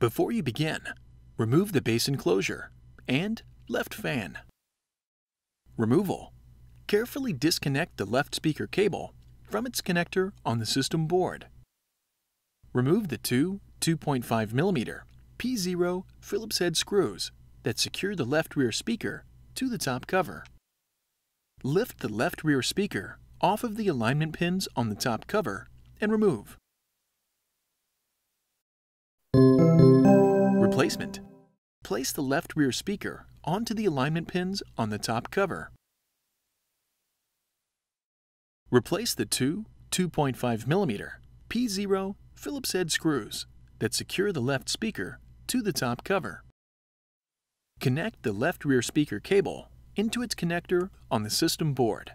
Before you begin, remove the base enclosure and left fan. Removal. Carefully disconnect the left speaker cable from its connector on the system board. Remove the two 2.5mm P0 Phillips head screws that secure the left rear speaker to the top cover. Lift the left rear speaker off of the alignment pins on the top cover and remove. Replacement. Place the left rear speaker onto the alignment pins on the top cover. Replace the two 2.5mm P0 Phillips head screws that secure the left speaker to the top cover. Connect the left rear speaker cable into its connector on the system board.